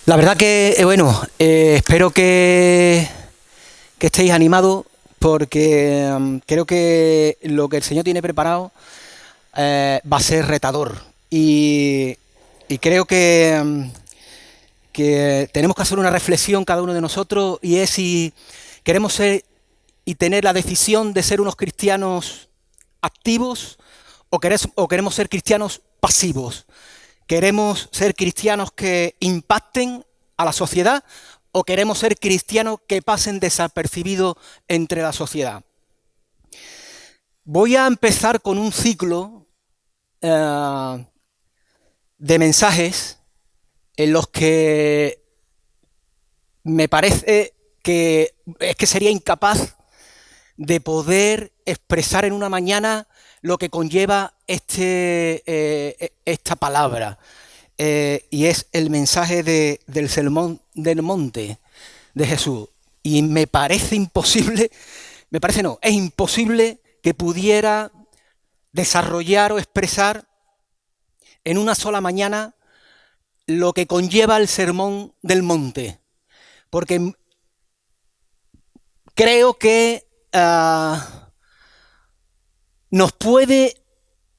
La verdad que, espero que estéis animados porque creo que lo que el Señor tiene preparado va a ser retador. Y creo que tenemos que hacer una reflexión cada uno de nosotros, y es si queremos ser y tener la decisión de ser unos cristianos activos o queremos ser cristianos pasivos. ¿Queremos ser cristianos que impacten a la sociedad o queremos ser cristianos que pasen desapercibidos entre la sociedad? Voy a empezar con un ciclo de mensajes en los que me parece que es que sería incapaz de poder expresar en una mañana lo que conlleva esta palabra. Y es el mensaje del Sermón del Monte de Jesús. Y me parece imposible, es imposible que pudiera desarrollar o expresar en una sola mañana lo que conlleva el Sermón del Monte. Porque creo que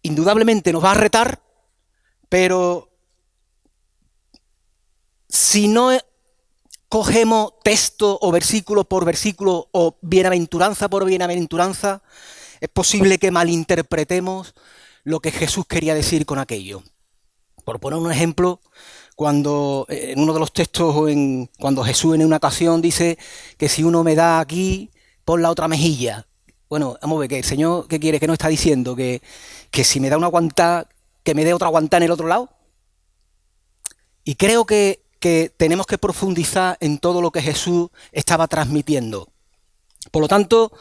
indudablemente nos va a retar, pero si no cogemos texto o versículo por versículo o bienaventuranza por bienaventuranza, es posible que malinterpretemos lo que Jesús quería decir con aquello. Por poner un ejemplo, cuando en uno de los textos, cuando Jesús en una ocasión dice que si uno me da aquí, pon la otra mejilla. Bueno, vamos a ver, que el Señor, ¿qué quiere? ¿Qué nos está diciendo? ¿Que si me da una guantá, que me dé otra guantá en el otro lado? Y creo que tenemos que profundizar en todo lo que Jesús estaba transmitiendo. Por lo tanto,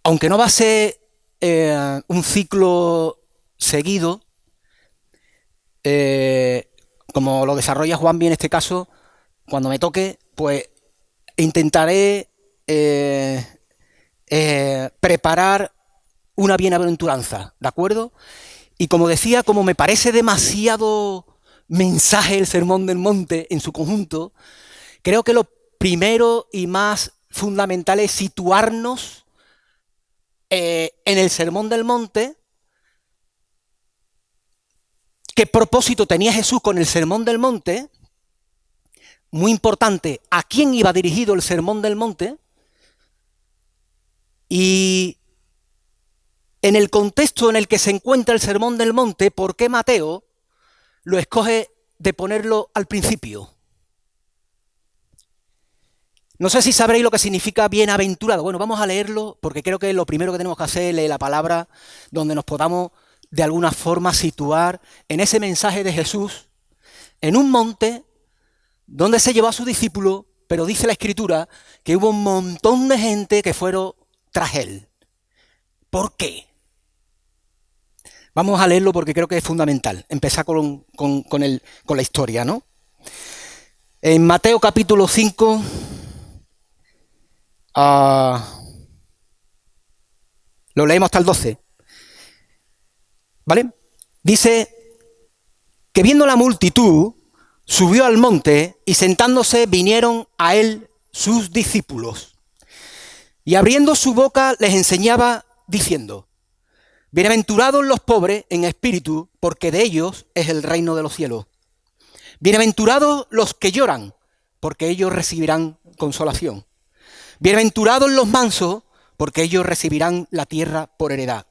aunque no va a ser un ciclo seguido, como lo desarrolla Juanvi en este caso, cuando me toque, pues intentaré preparar una bienaventuranza, ¿de acuerdo? Y como decía, como me parece demasiado mensaje el Sermón del Monte en su conjunto, creo que lo primero y más fundamental es situarnos en el Sermón del Monte. ¿Qué propósito tenía Jesús con el Sermón del Monte? Muy importante, ¿a quién iba dirigido el Sermón del Monte? Y en el contexto en el que se encuentra el Sermón del Monte, ¿por qué Mateo lo escoge de ponerlo al principio? No sé si sabréis lo que significa bienaventurado. Bueno, vamos a leerlo porque creo que lo primero que tenemos que hacer es leer la palabra donde nos podamos de alguna forma situar en ese mensaje de Jesús en un monte donde se llevó a sus discípulos, pero dice la Escritura que hubo un montón de gente que fueron tras él. ¿Por qué? Vamos a leerlo porque creo que es fundamental empezar con la historia, ¿no? En Mateo capítulo 5, lo leemos hasta el 12, ¿vale? Dice que viendo la multitud, subió al monte y sentándose vinieron a él sus discípulos. Y abriendo su boca les enseñaba diciendo: bienaventurados los pobres en espíritu, porque de ellos es el reino de los cielos. Bienaventurados los que lloran, porque ellos recibirán consolación. Bienaventurados los mansos, porque ellos recibirán la tierra por heredad.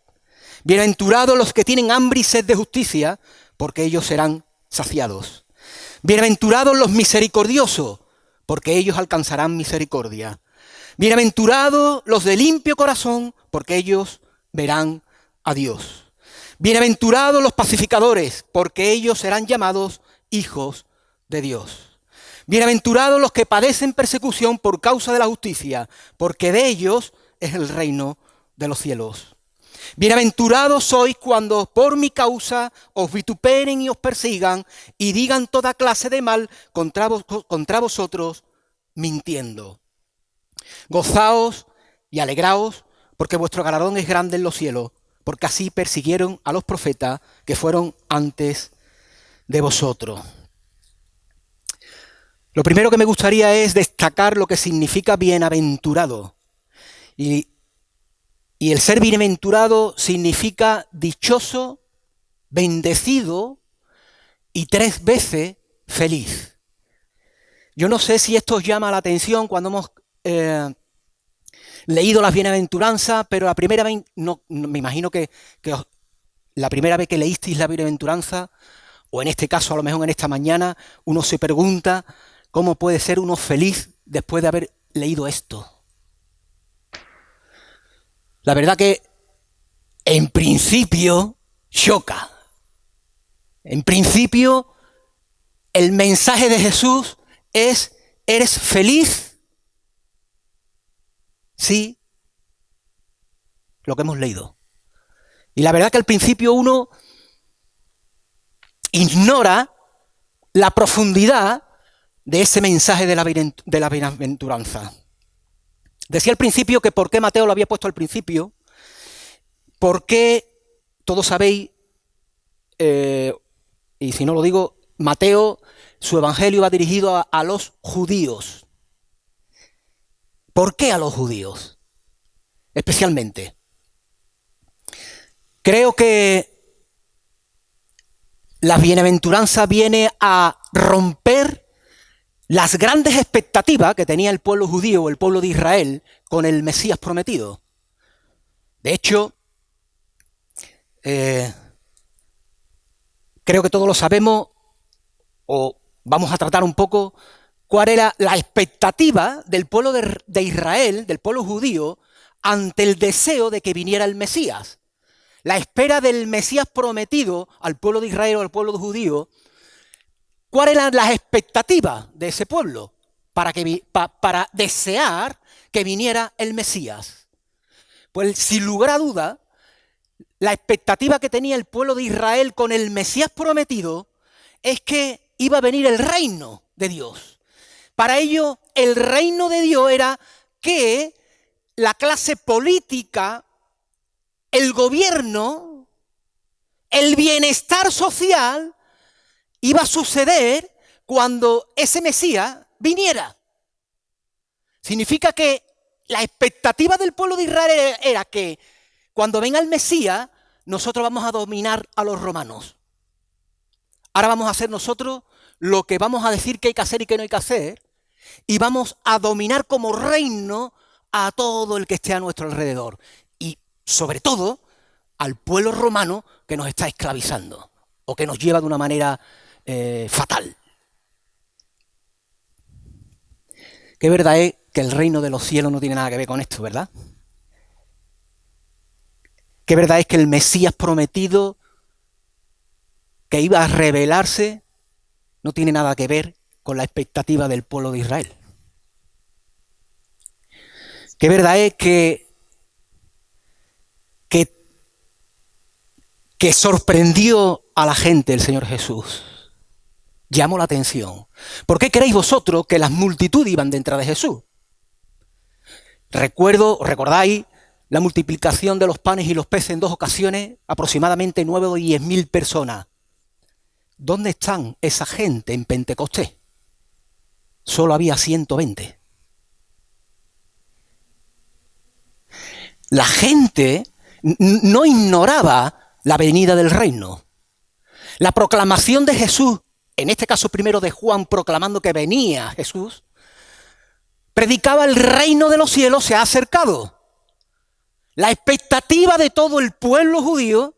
Bienaventurados los que tienen hambre y sed de justicia, porque ellos serán saciados. Bienaventurados los misericordiosos, porque ellos alcanzarán misericordia. Bienaventurados los de limpio corazón, porque ellos verán a Dios. Bienaventurados los pacificadores, porque ellos serán llamados hijos de Dios. Bienaventurados los que padecen persecución por causa de la justicia, porque de ellos es el reino de los cielos. Bienaventurados sois cuando por mi causa os vituperen y os persigan y digan toda clase de mal contra vosotros, mintiendo. Gozaos y alegraos, porque vuestro galardón es grande en los cielos, porque así persiguieron a los profetas que fueron antes de vosotros. Lo primero que me gustaría es destacar lo que significa bienaventurado. Y el ser bienaventurado significa dichoso, bendecido y 3 veces feliz. Yo no sé si esto os llama la atención cuando hemos leído las bienaventuranzas, pero la primera vez, me imagino que la primera vez que leísteis la bienaventuranza, o en este caso a lo mejor en esta mañana, uno se pregunta cómo puede ser uno feliz después de haber leído esto. La verdad que en principio choca. En principio el mensaje de Jesús es: ¿eres feliz? Sí, lo que hemos leído. Y la verdad que al principio uno ignora la profundidad de ese mensaje de la bienaventuranza. Decía al principio que por qué Mateo lo había puesto al principio, porque todos sabéis, y si no lo digo, Mateo, su evangelio va dirigido a los judíos. ¿Por qué a los judíos? Especialmente. Creo que la bienaventuranza viene a romper las grandes expectativas que tenía el pueblo judío o el pueblo de Israel con el Mesías prometido. De hecho, creo que todos lo sabemos, o vamos a tratar un poco cuál era la expectativa del pueblo de Israel, del pueblo judío, ante el deseo de que viniera el Mesías. La espera del Mesías prometido al pueblo de Israel o al pueblo judío. ¿Cuáles eran las expectativas de ese pueblo para desear que viniera el Mesías? Pues sin lugar a duda, la expectativa que tenía el pueblo de Israel con el Mesías prometido es que iba a venir el reino de Dios. Para ello, el reino de Dios era que la clase política, el gobierno, el bienestar social iba a suceder cuando ese Mesías viniera. Significa que la expectativa del pueblo de Israel era que cuando venga el Mesías, nosotros vamos a dominar a los romanos. Ahora vamos a hacer nosotros lo que vamos a decir que hay que hacer y que no hay que hacer, y vamos a dominar como reino a todo el que esté a nuestro alrededor. Y sobre todo al pueblo romano que nos está esclavizando o que nos lleva de una manera fatal. Qué verdad es que el reino de los cielos no tiene nada que ver con esto, ¿verdad? Qué verdad es que el Mesías prometido que iba a revelarse no tiene nada que ver con la expectativa del pueblo de Israel. Qué verdad es que sorprendió a la gente el Señor Jesús. Llamó la atención. ¿Por qué creéis vosotros que las multitudes iban detrás de Jesús? ¿Recordáis la multiplicación de los panes y los peces en 2 ocasiones? Aproximadamente 9 o 10.000 personas. ¿Dónde están esa gente en Pentecostés? Solo había 120. La gente no ignoraba la venida del reino. La proclamación de Jesús, en este caso primero de Juan proclamando que venía Jesús, predicaba: el reino de los cielos se ha acercado. La expectativa de todo el pueblo judío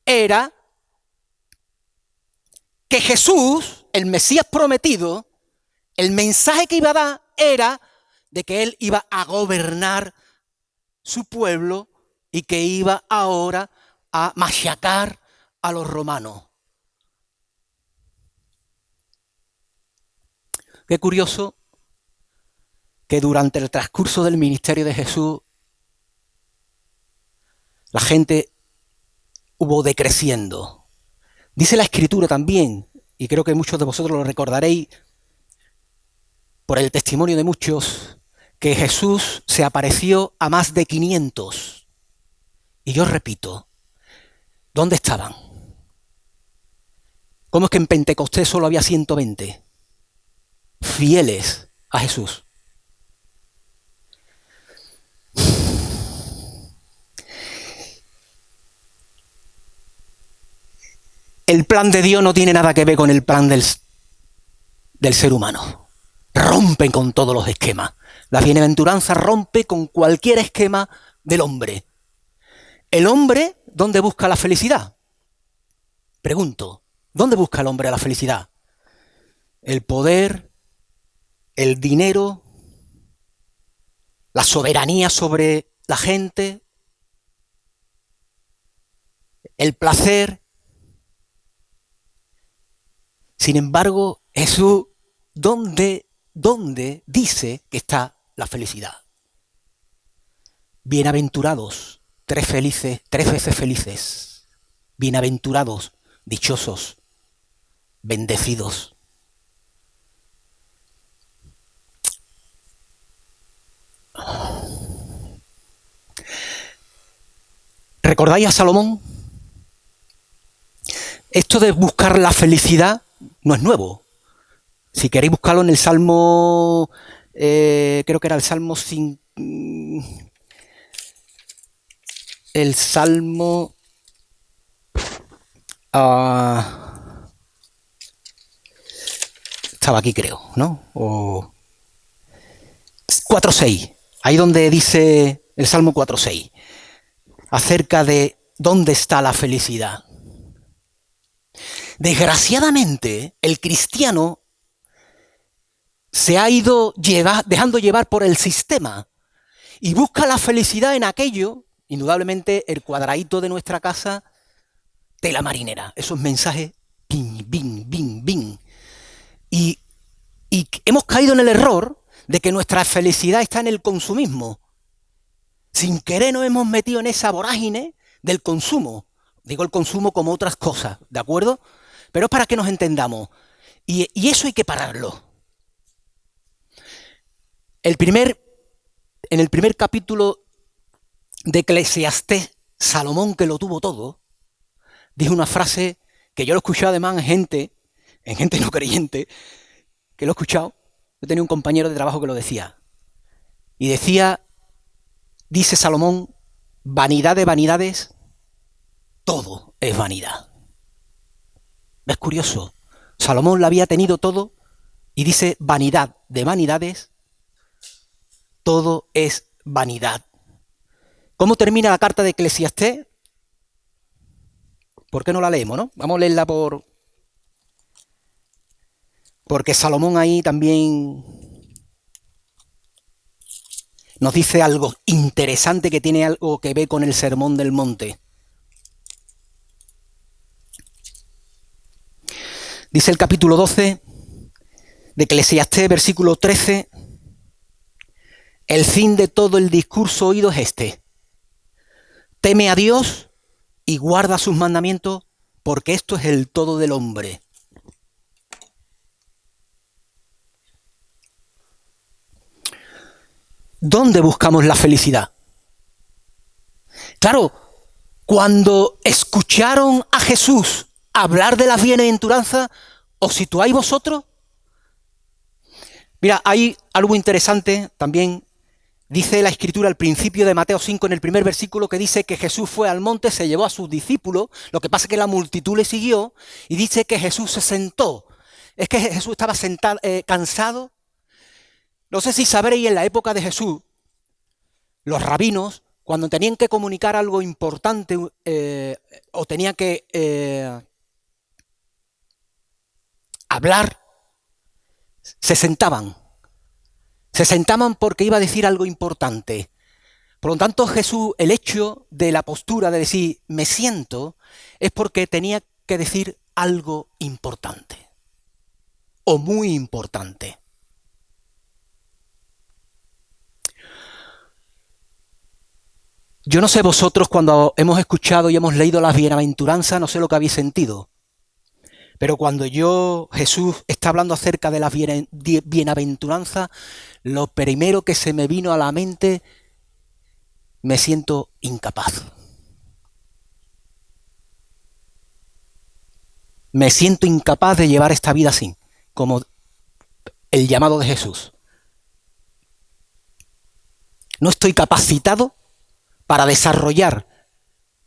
era que Jesús, el Mesías prometido, el mensaje que iba a dar era de que él iba a gobernar su pueblo y que iba ahora a machacar a los romanos. Qué curioso que durante el transcurso del ministerio de Jesús la gente hubo decreciendo. Dice la Escritura también, y creo que muchos de vosotros lo recordaréis por el testimonio de muchos, que Jesús se apareció a más de 500. Y yo repito, ¿dónde estaban? ¿Cómo es que en Pentecostés solo había 120? fieles a Jesús. El plan de Dios no tiene nada que ver con el plan del ser humano. Rompen con todos los esquemas. La bienaventuranza rompe con cualquier esquema del hombre. ¿El hombre dónde busca la felicidad? Pregunto, ¿dónde busca el hombre la felicidad? ¿El poder, el dinero, la soberanía sobre la gente, el placer? Sin embargo, Jesús, ¿dónde dice que está la felicidad? Bienaventurados, tres veces felices, bienaventurados, dichosos, bendecidos. ¿Recordáis a Salomón? Esto de buscar la felicidad no es nuevo. Si queréis buscarlo en el Salmo, creo que era el Salmo estaba aquí, creo, ¿no? O 4.6, ahí donde dice el Salmo 4.6, acerca de dónde está la felicidad. Desgraciadamente, el cristiano se ha ido dejando llevar por el sistema y busca la felicidad en aquello, indudablemente el cuadradito de nuestra casa, tela marinera, esos mensajes, bing, bing, bing, bing. Y hemos caído en el error de que nuestra felicidad está en el consumismo. Sin querer nos hemos metido en esa vorágine del consumo. Digo el consumo como otras cosas, ¿de acuerdo? Pero es para que nos entendamos. Y eso hay que pararlo. En el primer capítulo de Eclesiastés, Salomón, que lo tuvo todo, dijo una frase que yo lo he escuchado además en gente no creyente, que lo he escuchado. Yo tenía un compañero de trabajo que lo decía. Y decía, dice Salomón, vanidad de vanidades, todo es vanidad. Es curioso. Salomón lo había tenido todo y dice vanidad de vanidades, todo es vanidad. ¿Cómo termina la carta de Eclesiastés? ¿Por qué no la leemos, no? Vamos a leerla porque Salomón ahí también nos dice algo interesante que tiene algo que ver con el Sermón del Monte. Dice el capítulo 12 de Eclesiastés, versículo 13, el fin de todo el discurso oído es este: teme a Dios y guarda sus mandamientos, porque esto es el todo del hombre. ¿Dónde buscamos la felicidad? Claro, cuando escucharon a Jesús hablar de las bienaventuranzas, ¿os situáis vosotros? Mira, hay algo interesante también. Dice la Escritura al principio de Mateo 5, en el primer versículo, que dice que Jesús fue al monte, se llevó a sus discípulos, lo que pasa es que la multitud le siguió, y dice que Jesús se sentó. Es que Jesús estaba sentado, cansado. No sé si sabréis, en la época de Jesús, los rabinos, cuando tenían que comunicar algo importante o tenían que hablar, se sentaban. Se sentaban porque iba a decir algo importante. Por lo tanto, Jesús, el hecho de la postura de decir me siento, es porque tenía que decir algo importante o muy importante. Yo no sé vosotros, cuando hemos escuchado y hemos leído las bienaventuranzas, no sé lo que habéis sentido. Pero cuando Jesús está hablando acerca de las bienaventuranzas, lo primero que se me vino a la mente, me siento incapaz. Me siento incapaz de llevar esta vida así, como el llamado de Jesús. No estoy capacitado para desarrollar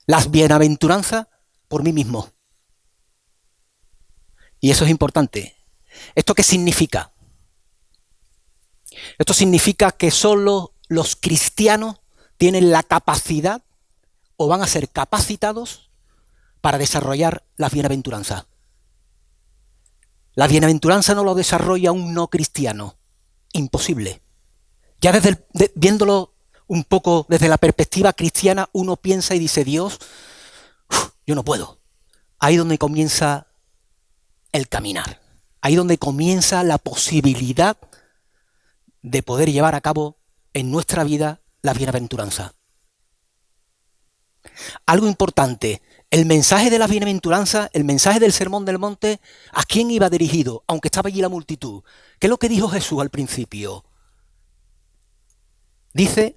las bienaventuranzas por mí mismo. Y eso es importante. ¿Esto qué significa? Esto significa que solo los cristianos tienen la capacidad o van a ser capacitados para desarrollar las bienaventuranzas. La bienaventuranza no lo desarrolla un no cristiano. Imposible. Ya viéndolo un poco desde la perspectiva cristiana, uno piensa y dice, Dios, yo no puedo. Ahí donde comienza el caminar. Ahí donde comienza la posibilidad de poder llevar a cabo en nuestra vida la bienaventuranza. Algo importante, el mensaje de la bienaventuranza, el mensaje del Sermón del Monte, ¿a quién iba dirigido? Aunque estaba allí la multitud. ¿Qué es lo que dijo Jesús al principio? Dice,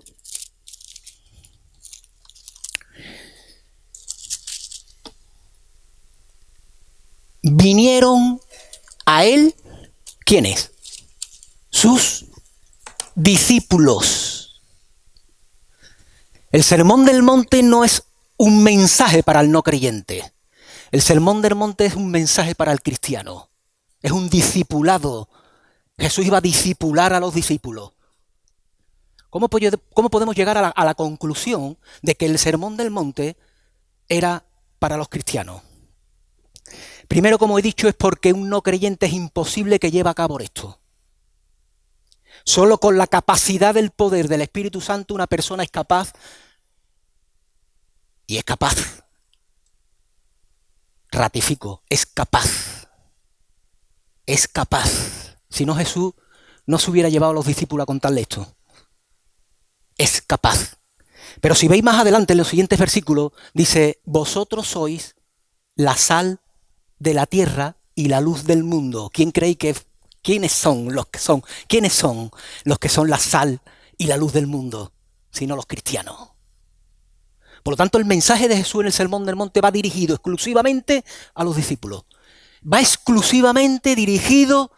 vinieron a él, ¿quiénes? Sus discípulos. El Sermón del Monte no es un mensaje para el no creyente. El Sermón del Monte es un mensaje para el cristiano. Es un discipulado. Jesús iba a discipular a los discípulos. ¿Cómo podemos llegar a la conclusión de que el Sermón del Monte era para los cristianos? Primero, como he dicho, es porque un no creyente es imposible que lleve a cabo esto. Solo con la capacidad del poder del Espíritu Santo una persona es capaz, y es capaz, ratifico, es capaz. Si no, Jesús no se hubiera llevado a los discípulos a contarle esto. Es capaz. Pero si veis más adelante en los siguientes versículos, dice, vosotros sois la sal de la tierra y la luz del mundo. ¿Quiénes son los que son la sal y la luz del mundo? Sino los cristianos. Por lo tanto, el mensaje de Jesús en el Sermón del Monte va dirigido exclusivamente a los discípulos. Va exclusivamente dirigido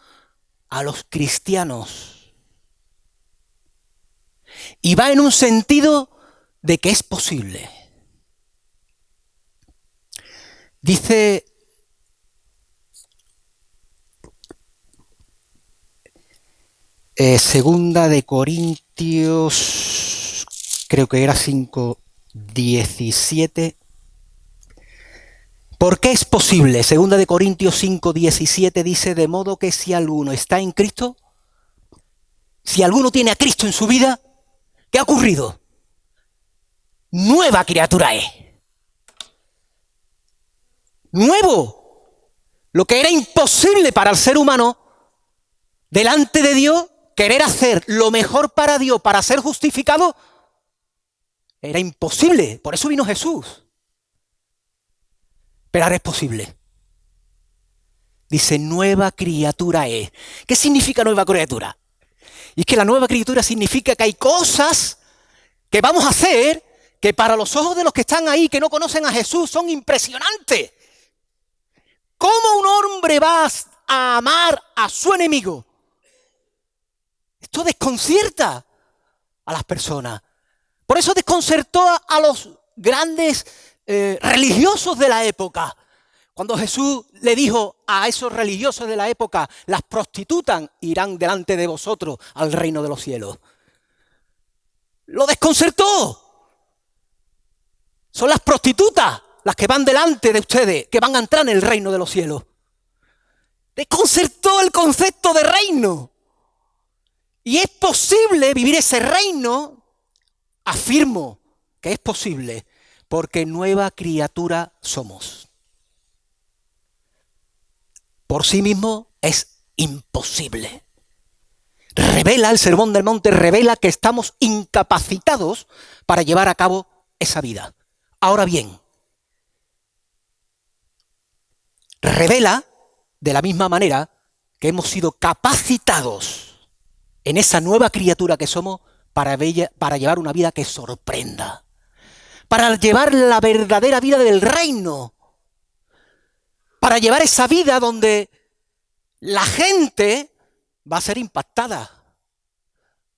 a los cristianos. Y va en un sentido de que es posible. Dice Segunda de Corintios, creo que era 5:17. ¿Por qué es posible? Segunda de Corintios 5:17 dice, de modo que si alguno está en Cristo, si alguno tiene a Cristo en su vida, ¿qué ha ocurrido? Nueva criatura es. Nuevo. Lo que era imposible para el ser humano, delante de Dios, querer hacer lo mejor para Dios, para ser justificado, era imposible. Por eso vino Jesús. Pero ahora es posible. Dice, nueva criatura es. ¿Qué significa nueva criatura? Y es que la nueva criatura significa que hay cosas que vamos a hacer que para los ojos de los que están ahí, que no conocen a Jesús, son impresionantes. ¿Cómo un hombre va a amar a su enemigo? Esto desconcierta a las personas. Por eso desconcertó a los grandes religiosos de la época. Cuando Jesús le dijo a esos religiosos de la época, las prostitutas irán delante de vosotros al reino de los cielos. Lo desconcertó. Son las prostitutas las que van delante de ustedes, que van a entrar en el reino de los cielos. Desconcertó el concepto de reino. Y es posible vivir ese reino, afirmo que es posible, porque nueva criatura somos. Por sí mismo es imposible. Revela el Sermón del Monte, revela que estamos incapacitados para llevar a cabo esa vida. Ahora bien, revela de la misma manera que hemos sido capacitados en esa nueva criatura que somos para llevar una vida que sorprenda, para llevar la verdadera vida del reino, para llevar esa vida donde la gente va a ser impactada,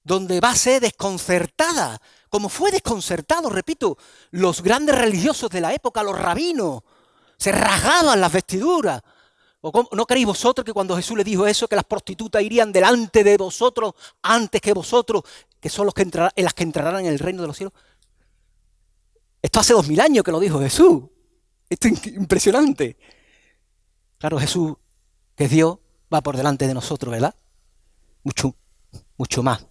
donde va a ser desconcertada, como fue desconcertado, repito, los grandes religiosos de la época, los rabinos, se rasgaban las vestiduras. ¿No creéis vosotros que cuando Jesús le dijo eso, que las prostitutas irían delante de vosotros antes que vosotros, que son las que entrarán en el reino de los cielos? Esto hace 2000 años que lo dijo Jesús. Esto es impresionante. Claro, Jesús, que es Dios, va por delante de nosotros, ¿verdad? Mucho, mucho más.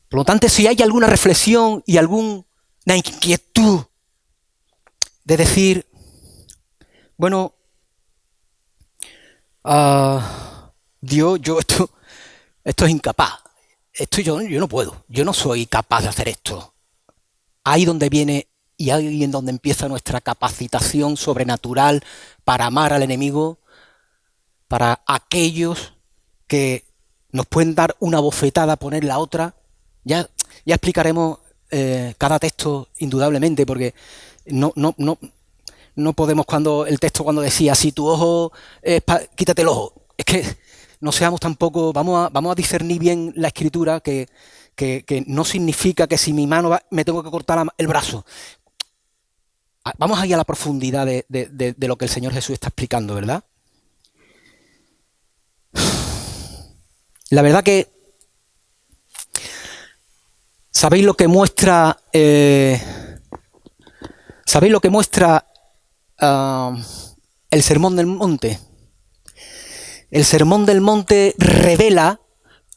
Por lo tanto, si hay alguna reflexión y alguna inquietud de decir, bueno, Dios, esto es incapaz, yo no puedo, yo no soy capaz de hacer esto. Ahí donde viene y ahí en donde empieza nuestra capacitación sobrenatural para amar al enemigo, para aquellos que nos pueden dar una bofetada, poner la otra. Ya explicaremos cada texto indudablemente, porque no podemos cuando decía, si tu ojo, quítate el ojo. Es que no seamos tampoco, vamos a discernir bien la escritura, que no significa que si mi mano me tengo que cortar el brazo. Vamos ahí a la profundidad de lo que el Señor Jesús está explicando, ¿verdad? La verdad que ¿sabéis lo que muestra el Sermón del Monte? El Sermón del Monte revela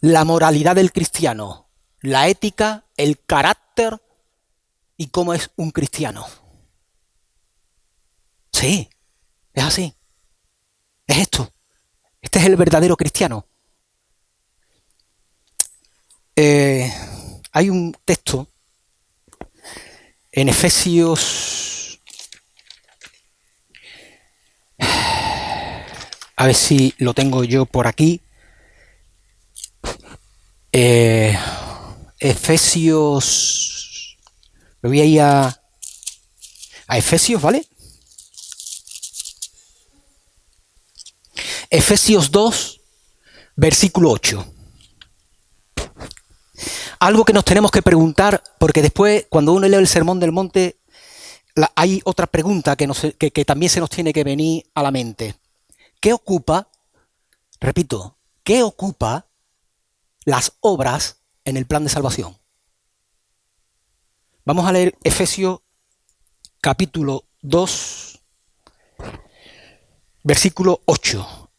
la moralidad del cristiano, la ética, el carácter y cómo es un cristiano. Sí, es así. Es esto. Este es el verdadero cristiano. Hay un texto en Efesios, a ver si lo tengo yo por aquí, Efesios, me voy a ir a Efesios, ¿vale? Efesios 2, versículo 8. Algo que nos tenemos que preguntar, porque después, cuando uno lee el Sermón del Monte, hay otra pregunta que también se nos tiene que venir a la mente. ¿Qué ocupa, repito, qué ocupa las obras en el plan de salvación? Vamos a leer Efesios capítulo 2, versículo 8.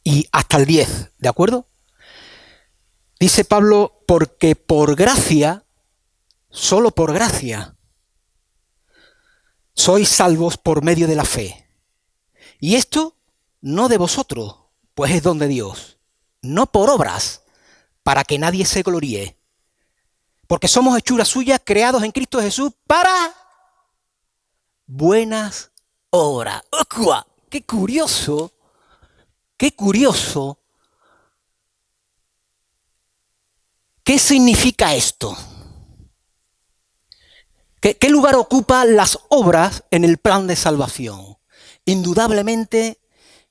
Y hasta el 10, ¿de acuerdo? Dice Pablo, porque por gracia, solo por gracia, sois salvos por medio de la fe. Y esto no de vosotros, pues es don de Dios, no por obras, para que nadie se gloríe. Porque somos hechuras suyas, creados en Cristo Jesús para buenas obras. ¡Ocua! ¡Qué curioso! ¡Qué curioso! ¿Qué significa esto? ¿Qué lugar ocupan las obras en el plan de salvación? Indudablemente,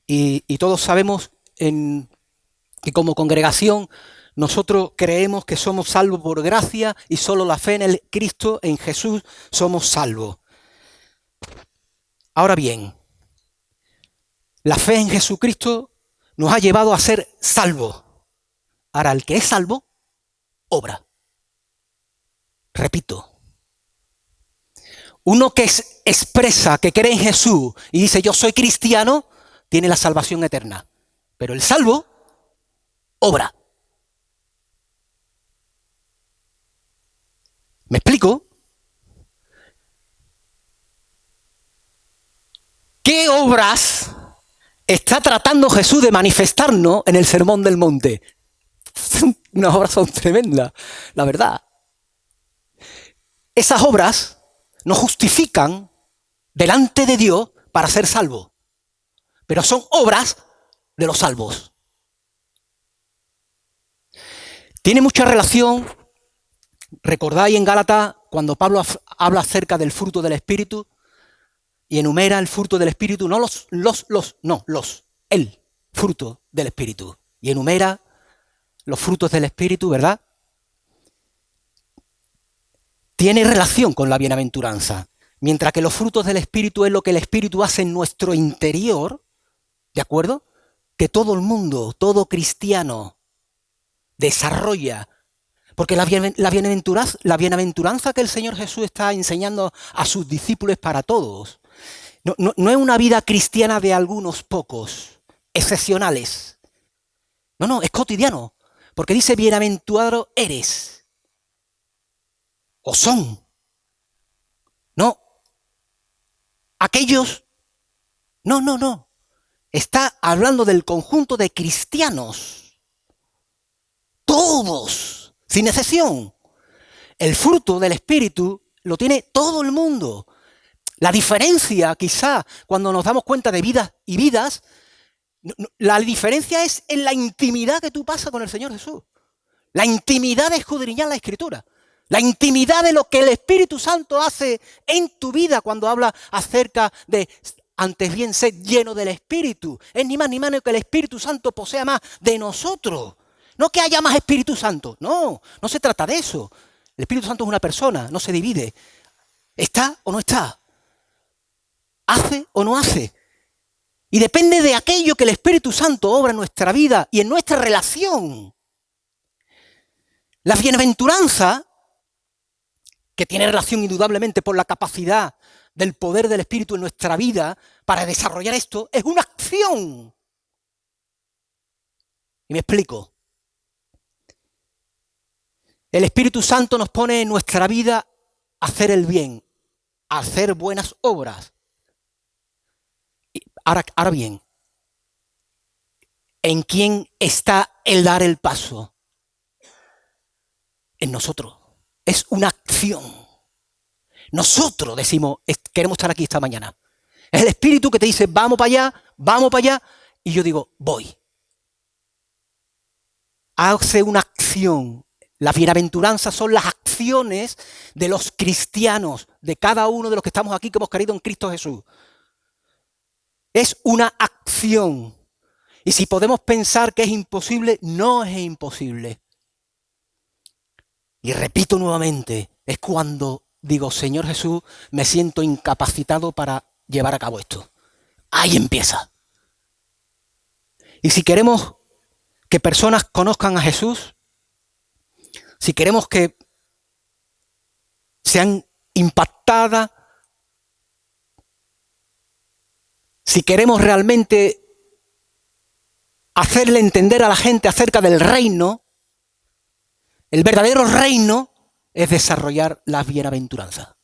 y todos sabemos que como congregación nosotros creemos que somos salvos por gracia y solo la fe en el Cristo, en Jesús, somos salvos. Ahora bien, la fe en Jesucristo nos ha llevado a ser salvos. Ahora, el que es salvo, obra. Repito. Uno que expresa que cree en Jesús y dice yo soy cristiano, tiene la salvación eterna. Pero el salvo, obra. ¿Me explico? ¿Qué obras está tratando Jesús de manifestarnos en el Sermón del Monte? Unas obras son tremendas, la verdad. Esas obras nos justifican delante de Dios para ser salvos, pero son obras de los salvos. Tiene mucha relación, recordáis en Gálatas, cuando Pablo habla acerca del fruto del Espíritu, y enumera el fruto del Espíritu, no el fruto del Espíritu. Y enumera los frutos del Espíritu, ¿verdad? Tiene relación con la bienaventuranza. Mientras que los frutos del Espíritu es lo que el Espíritu hace en nuestro interior, ¿de acuerdo? Que todo el mundo, todo cristiano, desarrolla. Porque la bienaventuranza que el Señor Jesús está enseñando a sus discípulos es para todos. No es una vida cristiana de algunos pocos, excepcionales. No, es cotidiano. Porque dice, bienaventurado eres. O son. No. Aquellos. No. Está hablando del conjunto de cristianos. Todos. Sin excepción. El fruto del Espíritu lo tiene todo el mundo. La diferencia, quizá, cuando nos damos cuenta de vidas y vidas, la diferencia es en la intimidad que tú pasas con el Señor Jesús. La intimidad de escudriñar la Escritura. La intimidad de lo que el Espíritu Santo hace en tu vida cuando habla acerca de antes bien ser lleno del Espíritu. Es ni más ni menos que el Espíritu Santo posea más de nosotros. No que haya más Espíritu Santo. No se trata de eso. El Espíritu Santo es una persona, no se divide. ¿Está o no está? ¿Hace o no hace? Y depende de aquello que el Espíritu Santo obra en nuestra vida y en nuestra relación. La bienaventuranza, que tiene relación indudablemente por la capacidad del poder del Espíritu en nuestra vida para desarrollar esto, es una acción. Y me explico. El Espíritu Santo nos pone en nuestra vida a hacer el bien, a hacer buenas obras. Ahora bien, ¿en quién está el dar el paso? En nosotros. Es una acción. Nosotros decimos, queremos estar aquí esta mañana. Es el Espíritu que te dice, vamos para allá, y yo digo, voy. Hace una acción. Las bienaventuranzas son las acciones de los cristianos, de cada uno de los que estamos aquí, que hemos creído en Cristo Jesús. Es una acción. Y si podemos pensar que es imposible, no es imposible. Y repito nuevamente, es cuando digo, Señor Jesús, me siento incapacitado para llevar a cabo esto. Ahí empieza. Y si queremos que personas conozcan a Jesús, si queremos que sean impactadas, si queremos realmente hacerle entender a la gente acerca del reino, el verdadero reino es desarrollar las bienaventuranzas.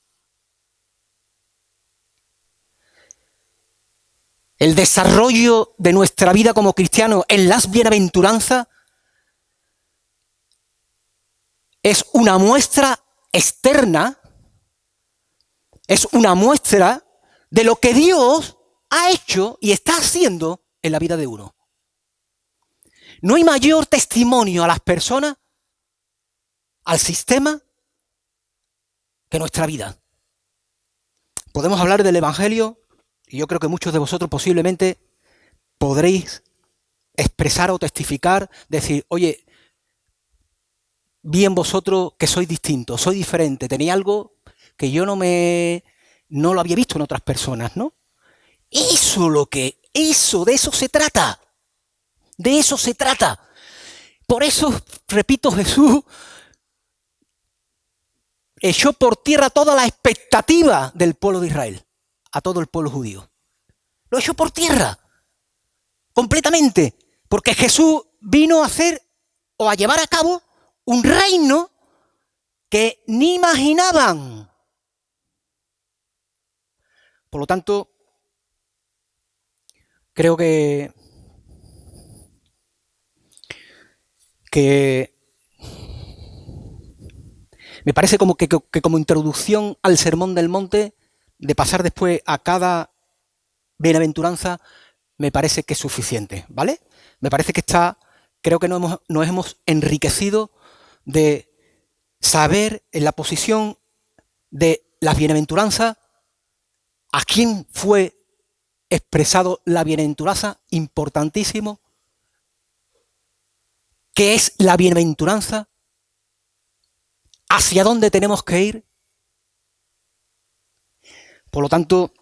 El desarrollo de nuestra vida como cristianos en las bienaventuranzas es una muestra externa, es una muestra de lo que Dios ha hecho y está haciendo en la vida de uno. No hay mayor testimonio a las personas, al sistema, que nuestra vida. Podemos hablar del Evangelio y yo creo que muchos de vosotros posiblemente podréis expresar o testificar, decir, oye, vi en vosotros que sois distintos, sois diferentes, tenéis algo que yo no lo había visto en otras personas, ¿no? De eso se trata. De eso se trata. Por eso, repito, Jesús echó por tierra toda la expectativa del pueblo de Israel, a todo el pueblo judío. Lo echó por tierra, completamente, porque Jesús vino a hacer o a llevar a cabo un reino que ni imaginaban. Por lo tanto, creo que me parece como que como introducción al Sermón del Monte, de pasar después a cada bienaventuranza, me parece que es suficiente, ¿vale? Me parece que creo que nos hemos enriquecido de saber en la posición de las bienaventuranzas ¿A quién fue expresado la bienaventuranza? Importantísimo. ¿Qué es la bienaventuranza? ¿Hacia dónde tenemos que ir? Por lo tanto,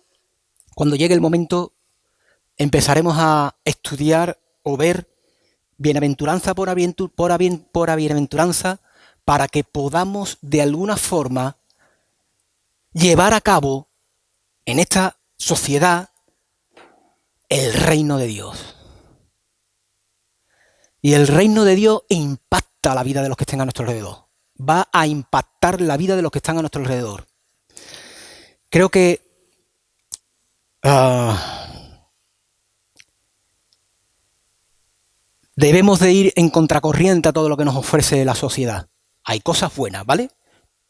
cuando llegue el momento, empezaremos a estudiar o ver bienaventuranza por bienaventuranza para que podamos de alguna forma llevar a cabo en esta sociedad el reino de Dios. Y el reino de Dios impacta la vida de los que estén a nuestro alrededor. Va a impactar la vida de los que están a nuestro alrededor. Creo que debemos de ir en contracorriente a todo lo que nos ofrece la sociedad. Hay cosas buenas, ¿vale?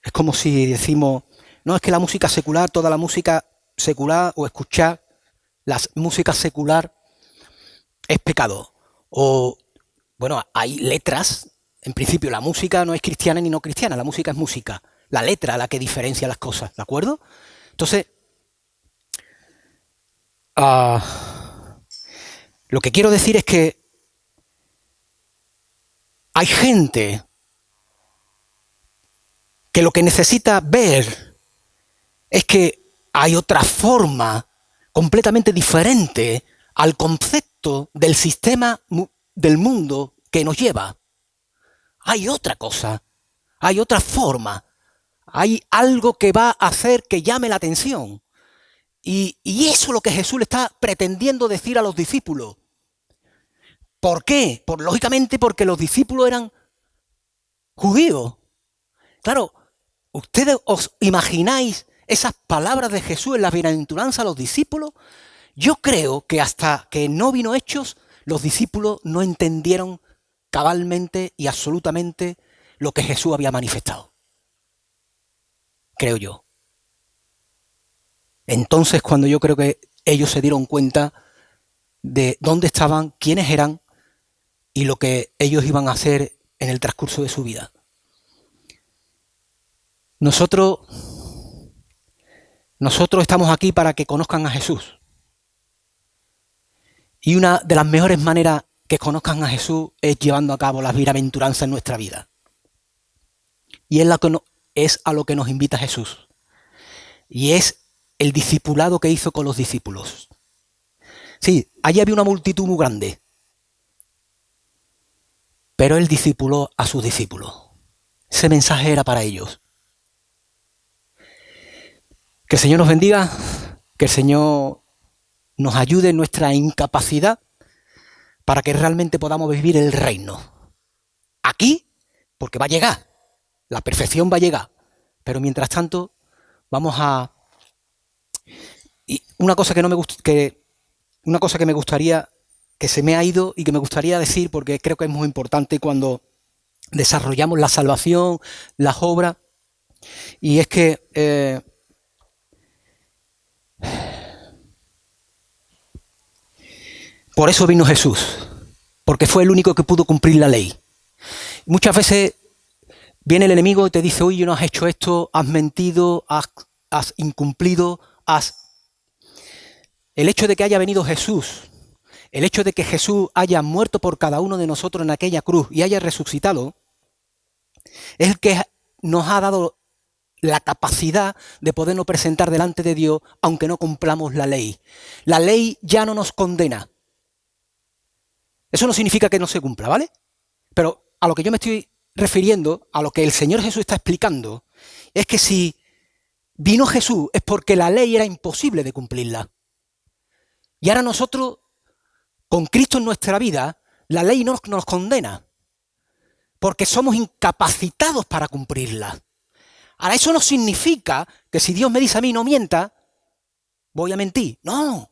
Es como si decimos, no, es que la música secular, toda la música secular o escuchar la música secular es pecado. O, bueno, hay letras, en principio la música no es cristiana ni no cristiana, la música es música. La letra es la que diferencia las cosas, ¿de acuerdo? Entonces, lo que quiero decir es que hay gente que lo que necesita ver es que hay otra forma completamente diferente al concepto del sistema del mundo que nos lleva. Hay otra cosa, hay otra forma, hay algo que va a hacer que llame la atención. Y eso es lo que Jesús le está pretendiendo decir a los discípulos. ¿Por qué? Lógicamente porque los discípulos eran judíos. Claro, ¿ustedes os imagináis esas palabras de Jesús en la bienaventuranza a los discípulos? Yo creo que hasta que no vino Hechos, los discípulos no entendieron cabalmente y absolutamente lo que Jesús había manifestado. Creo yo. Entonces, cuando yo creo que ellos se dieron cuenta de dónde estaban, quiénes eran y lo que ellos iban a hacer en el transcurso de su vida. Nosotros estamos aquí para que conozcan a Jesús. Y una de las mejores maneras que conozcan a Jesús es llevando a cabo las bienaventuranzas en nuestra vida. Y es a lo que nos invita Jesús. Y es el discipulado que hizo con los discípulos. Sí, allí había una multitud muy grande. Pero él discipuló a sus discípulos. Ese mensaje era para ellos. Que el Señor nos bendiga, que el Señor nos ayude en nuestra incapacidad para que realmente podamos vivir el reino. Aquí, porque va a llegar, la perfección va a llegar, pero mientras tanto vamos a... Y una cosa que me gustaría, que se me ha ido y que me gustaría decir, porque creo que es muy importante cuando desarrollamos la salvación, las obras, y es que por eso vino Jesús, porque fue el único que pudo cumplir la ley. Muchas veces viene el enemigo y te dice, oye, no has hecho esto, has mentido, has incumplido, El hecho de que haya venido Jesús, el hecho de que Jesús haya muerto por cada uno de nosotros en aquella cruz y haya resucitado, es el que nos ha dado la capacidad de podernos presentar delante de Dios aunque no cumplamos la ley. La ley ya no nos condena. Eso no significa que no se cumpla, ¿vale? Pero a lo que yo me estoy refiriendo, a lo que el Señor Jesús está explicando, es que si vino Jesús es porque la ley era imposible de cumplirla. Y ahora nosotros, con Cristo en nuestra vida, la ley no nos condena, porque somos incapacitados para cumplirla. Ahora, eso no significa que si Dios me dice a mí no mienta, voy a mentir. No.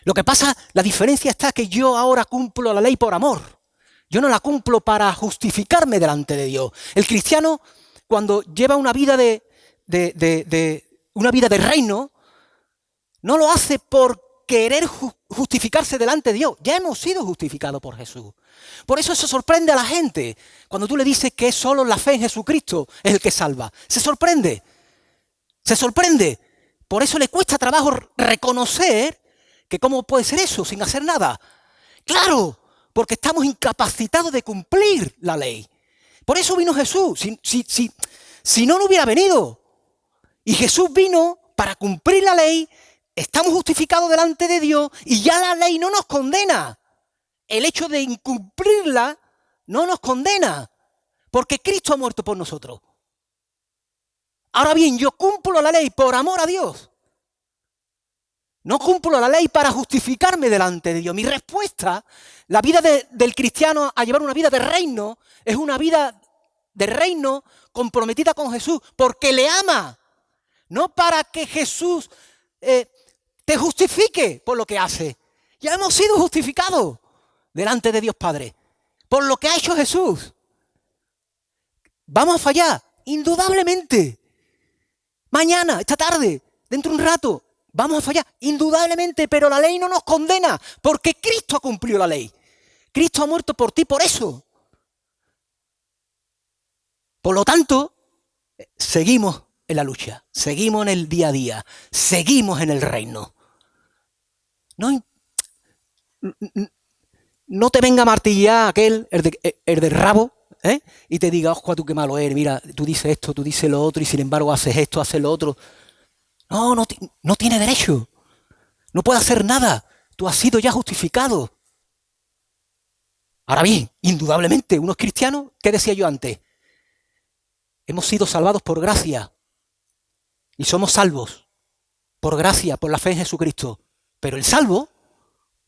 Lo que pasa, la diferencia está que yo ahora cumplo la ley por amor. Yo no la cumplo para justificarme delante de Dios. El cristiano, cuando lleva una vida de reino, no lo hace por querer justificarse delante de Dios. Ya hemos sido justificados por Jesús. Por eso eso sorprende a la gente. Cuando tú le dices que solo la fe en Jesucristo es el que salva. Se sorprende. Por eso le cuesta trabajo reconocer que cómo puede ser eso sin hacer nada. Claro, porque estamos incapacitados de cumplir la ley. Por eso vino Jesús. Si no, no hubiera venido. Y Jesús vino para cumplir la ley. Estamos justificados delante de Dios y ya la ley no nos condena. El hecho de incumplirla no nos condena, porque Cristo ha muerto por nosotros. Ahora bien, yo cumplo la ley por amor a Dios. No cumplo la ley para justificarme delante de Dios. Mi respuesta, la vida del cristiano a llevar una vida de reino, es una vida de reino comprometida con Jesús, porque le ama. No para que Jesús te justifique por lo que hace. Ya hemos sido justificados delante de Dios Padre por lo que ha hecho Jesús. ¿Vamos a fallar? Indudablemente. Mañana, esta tarde, dentro de un rato, vamos a fallar, indudablemente, pero la ley no nos condena, porque Cristo ha cumplido la ley. Cristo ha muerto por ti por eso. Por lo tanto, seguimos en la lucha, seguimos en el día a día, seguimos en el reino. No te venga a martillar aquel, el del rabo, y te diga, ojo, tú qué malo eres, mira, tú dices esto, tú dices lo otro, y sin embargo haces esto, haces lo otro. No tiene derecho. No puede hacer nada. Tú has sido ya justificado. Ahora bien, indudablemente, unos cristianos, ¿qué decía yo antes? Hemos sido salvados por gracia. Y somos salvos por gracia, por la fe en Jesucristo. Pero el salvo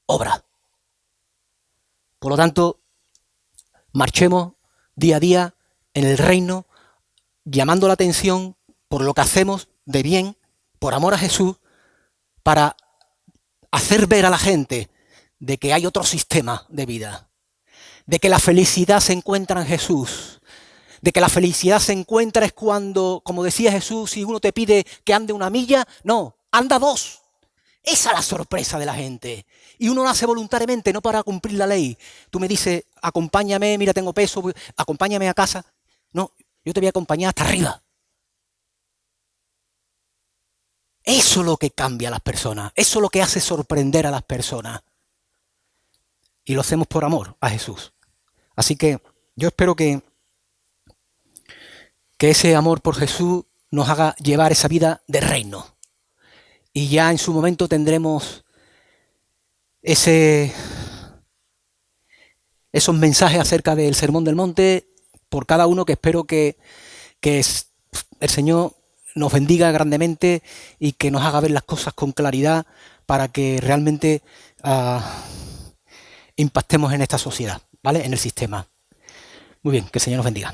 obra. Por lo tanto, marchemos día a día en el reino, llamando la atención por lo que hacemos de bien, por amor a Jesús, para hacer ver a la gente de que hay otro sistema de vida, de que la felicidad se encuentra en Jesús, de que la felicidad se encuentra es cuando, como decía Jesús, si uno te pide que ande 1 milla, no, anda 2. Esa es la sorpresa de la gente. Y uno lo hace voluntariamente, no para cumplir la ley. Tú me dices, acompáñame, mira, tengo peso, acompáñame a casa. No, yo te voy a acompañar hasta arriba. Eso es lo que cambia a las personas. Eso es lo que hace sorprender a las personas. Y lo hacemos por amor a Jesús. Así que yo espero que ese amor por Jesús nos haga llevar esa vida de reino. Y ya en su momento tendremos esos mensajes acerca del Sermón del Monte por cada uno, que espero que el Señor nos bendiga grandemente y que nos haga ver las cosas con claridad para que realmente impactemos en esta sociedad, ¿vale? En el sistema. Muy bien, que el Señor nos bendiga.